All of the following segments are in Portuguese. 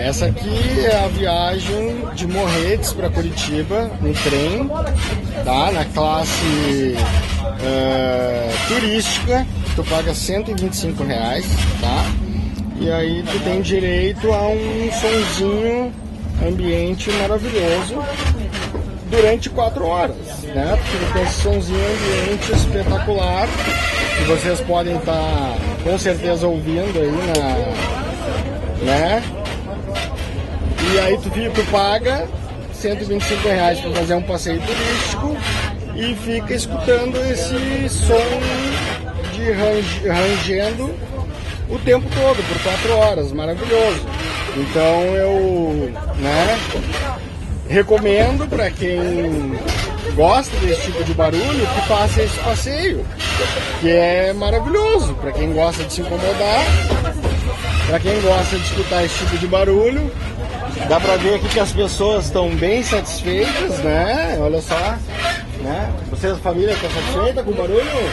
essa aqui é a viagem de Morretes para Curitiba, no trem, tá? Na classe turística, tu paga R$125, tá? E aí tu tem direito a um sonzinho ambiente maravilhoso durante 4 horas, né? Porque tem esse sonzinho ambiente espetacular que vocês podem estar com certeza ouvindo aí né? E aí tu paga R$125 para fazer um passeio turístico e fica escutando esse som de rangendo o tempo todo, por 4 horas, maravilhoso. Então eu, recomendo para quem gosta desse tipo de barulho que faça esse passeio, que é maravilhoso, para quem gosta de se incomodar, para quem gosta de escutar esse tipo de barulho. Dá pra ver aqui que as pessoas estão bem satisfeitas, né? Olha só, né? Vocês, a família, estão satisfeita com o barulho?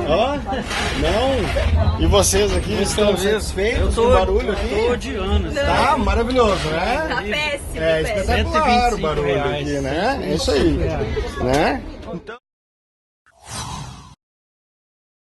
Ó, não? E vocês aqui estão satisfeitos com o barulho aqui? Eu tô odiando. Tá maravilhoso, né? Tá péssimo. É espetacular o barulho aqui, né? É isso aí, né? Então...